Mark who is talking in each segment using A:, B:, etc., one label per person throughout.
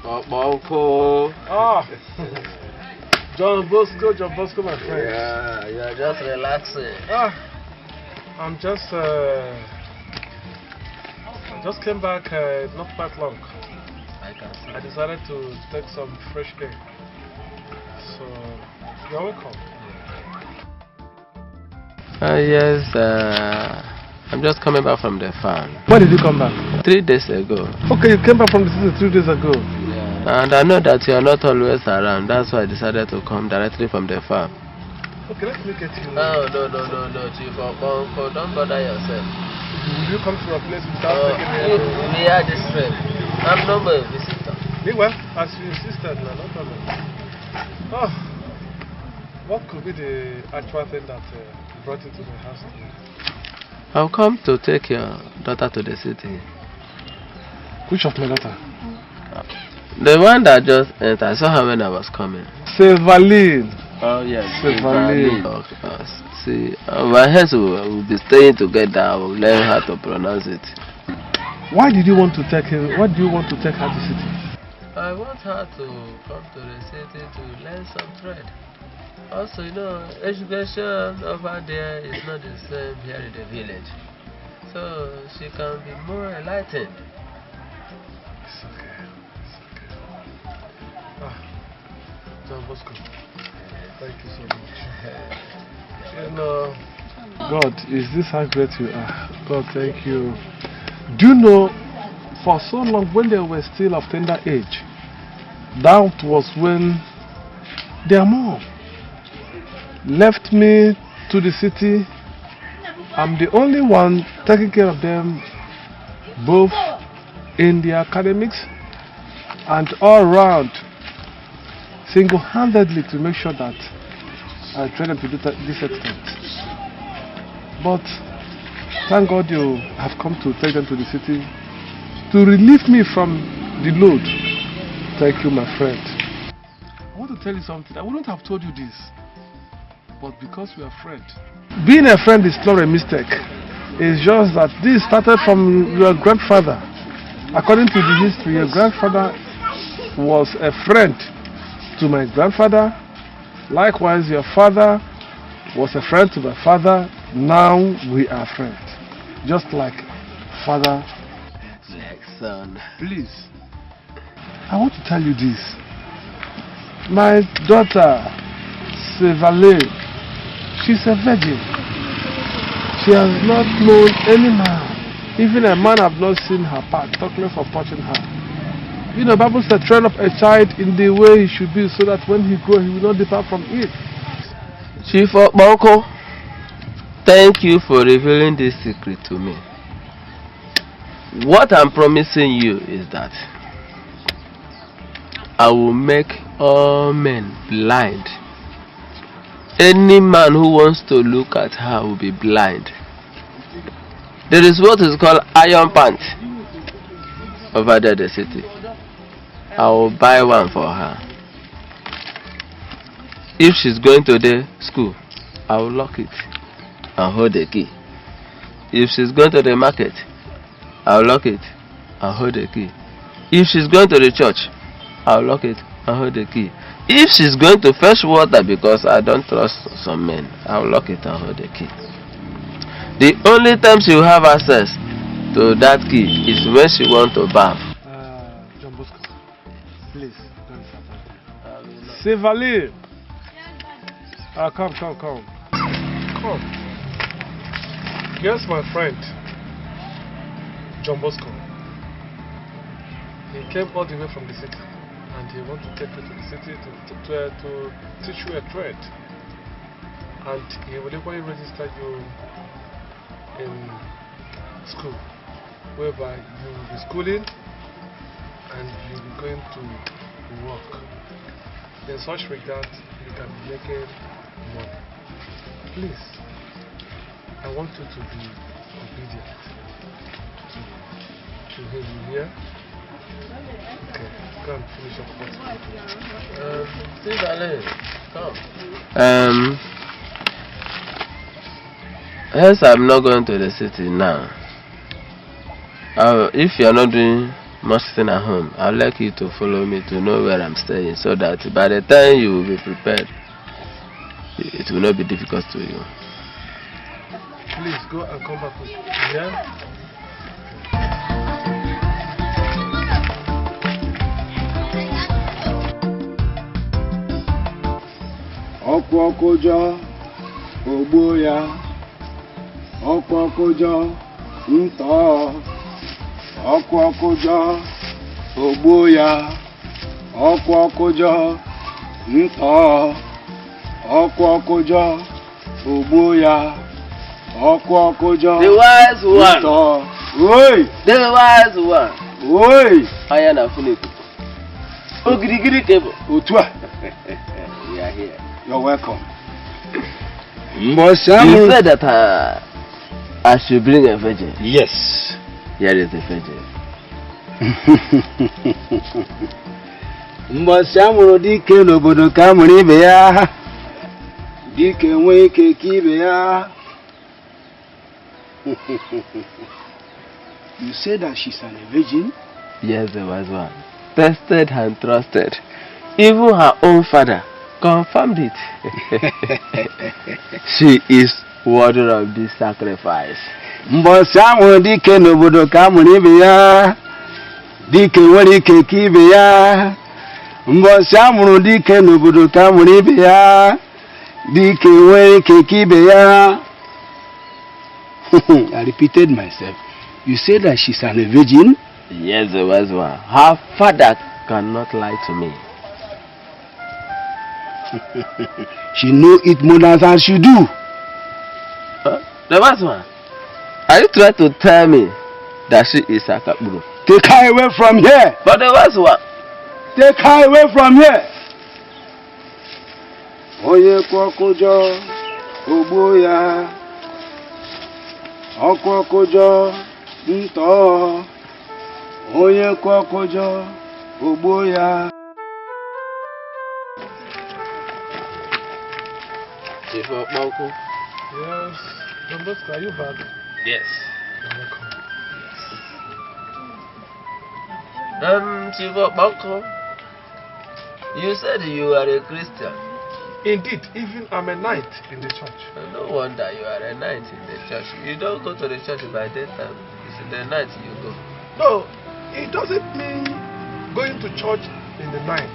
A: Uncle.
B: Ah. John Bosco, my friend.
A: Yeah, you're just relaxing.
B: I'm just came back not quite long.
A: I can see.
B: I decided to take some fresh air. So, you're welcome.
A: Yes, I'm just coming back from the farm.
B: When did you come back?
A: 3 days ago.
B: Okay, you came back from the city 3 days ago.
A: Yeah. And I know that you are not always around. That's why I decided to come directly from the farm.
B: Okay, let me get you.
A: Oh, no, Chief Uncle, don't bother yourself.
B: Will you come to a place without taking me?
A: We are this friend. I'm no more a visitor.
B: Well, as you insisted, no problem. Oh, what could be the actual thing that brought you to my house today?
A: I've come to take your daughter to the city.
B: Which of my daughter?
A: The one that just entered. I saw her when I was coming.
B: Sevaline.
A: Oh yes,
B: Sevaline.
A: See, my hands will be staying together. I will learn how to pronounce it.
B: Why did you want to take him? What do you want to take her to the city?
A: I want her to come to the city to learn some trade. Also, you know, education over there is not the same here in the village. So she can be more enlightened.
B: It's okay. John Bosco, thank you so much. You know, God, is this how great you are? God, thank you. Do you know, for so long when they were still of tender age, that was when their mom left me to the city. I'm the only one taking care of them, both in their academics and all round, single-handedly, to make sure that I train them to this extent. But thank God you have come to take them to the city to relieve me from the load. Thank you, my friend. I want to tell you something. I wouldn't have told you this, but because we are friends. Being a friend is not a mistake. It's just that this started from your grandfather. According to the history, your grandfather was a friend to my grandfather. Likewise, your father was a friend to my father. Now we are friends. Just like father.
A: Like son.
B: Please, I want to tell you this. My daughter, Sevaline, she's a virgin. She has not known any man. Even a man have not seen her part, talk less of touching her. You know, the Bible said, train up a child in the way he should be, so that when he grows, he will not depart from it.
A: Chief Uncle, thank you for revealing this secret to me. What I'm promising you is that I will make all men blind. Any man who wants to look at her will be blind. There is what is called iron pant over there in the city. I will buy one for her. If she's going to the school, I will lock it and hold the key. If she's going to the market, I'll lock it and hold the key. If she's going to the church, I'll lock it and hold the key. If she's going to fetch water, because I don't trust some men, I'll lock it and hold the key. The only time she will have access to that key is when she wants to bath.
B: John Bosco, please don't stop. Sevaline, come. Here's my friend, John Bosco. He came all the way from the city, and he wants to take you to the city to teach you a trade. And he will equally register you in school, whereby you will be schooling and you will be going to work. In such regard, you can be making money. Please, I want you to be obedient to him. You hear? Okay, go and finish up what
A: See, darling, come. Yes, I'm not going to the city now. If you are not doing not sitting at home, I'd like you to follow me to know where I'm staying so that by the time you will be prepared, it will not be difficult to you.
B: Please go and come back with me. Yeah?
C: Okwokojo Ogboya Okwokojo Nto Okwokojo Ogboya Okwokojo Nto Okwokojo Ogboya Okwokojo
A: The wise one.
C: Nto Oi!
A: The wise one.
C: Oi!
A: Aya na funiku. Ogirigiri kebo.
C: Otua!
A: We are here.
C: You're welcome.
A: You said that I should bring a virgin.
C: Yes.
A: Here is the virgin.
C: Mbosi amụrụ dike n'obodo ka amụrụ ibe ya. Dike nwee ike ka ibe ya. You said that she's a virgin?
A: Yes, the wise one. Tested and trusted. Even her own father confirmed it. She is worthy of this sacrifice.
C: Mbosi amụrụ dike n'obodo ka amụrụ ibe ya. Dike nwere ike ka ibe ya. Mbosi amụrụ dike n'obodo ka amụrụ ibe ya. Dike nwere ike ka ibe ya. I repeated myself. You said that she's a virgin?
A: Yes, the wise one. Her father cannot lie to me.
C: She know it more than she do.
A: Huh? The wise one. Are you trying to tell me that she is a kaburu?
C: Take her away from here.
A: But the wise one.
C: Take her away from here. Oye Okwokojo Ogboya Okwokojo Nto Oye Okwokojo Ogboya.
A: Chief Okpoko.
B: Yes. Don Bosco, are you back?
A: Yes.
B: You're welcome.
A: Chief Okpoko, you said you are a Christian.
B: Indeed, even I'm a knight in the church.
A: No wonder you are a knight in the church. You don't go to the church by daytime. It's in the night you go.
B: No, it doesn't mean going to church in the night.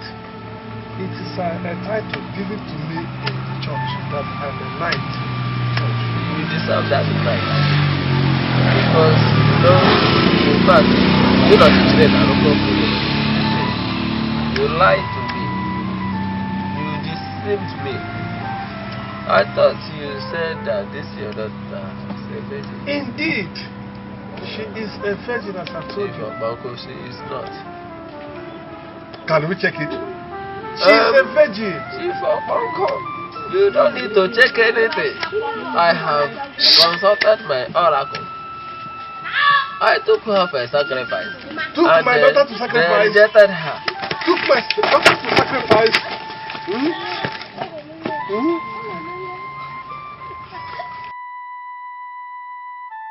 B: It is a title given to me in the church that I'm a knight in the church.
A: You deserve that right. Because, in fact, you not train a local police. You lied to me. You deceived me. I thought you said that this your daughter is a virgin.
B: Indeed, she is a virgin as I told you.
A: Chief she is not.
B: Can we check it? She is a virgin.
A: Chief Okpoko, you don't need to check anything. I have consulted my oracle. I took her for a sacrifice.
B: Took my daughter to sacrifice?
A: They rejected her.
B: Took my daughter to sacrifice?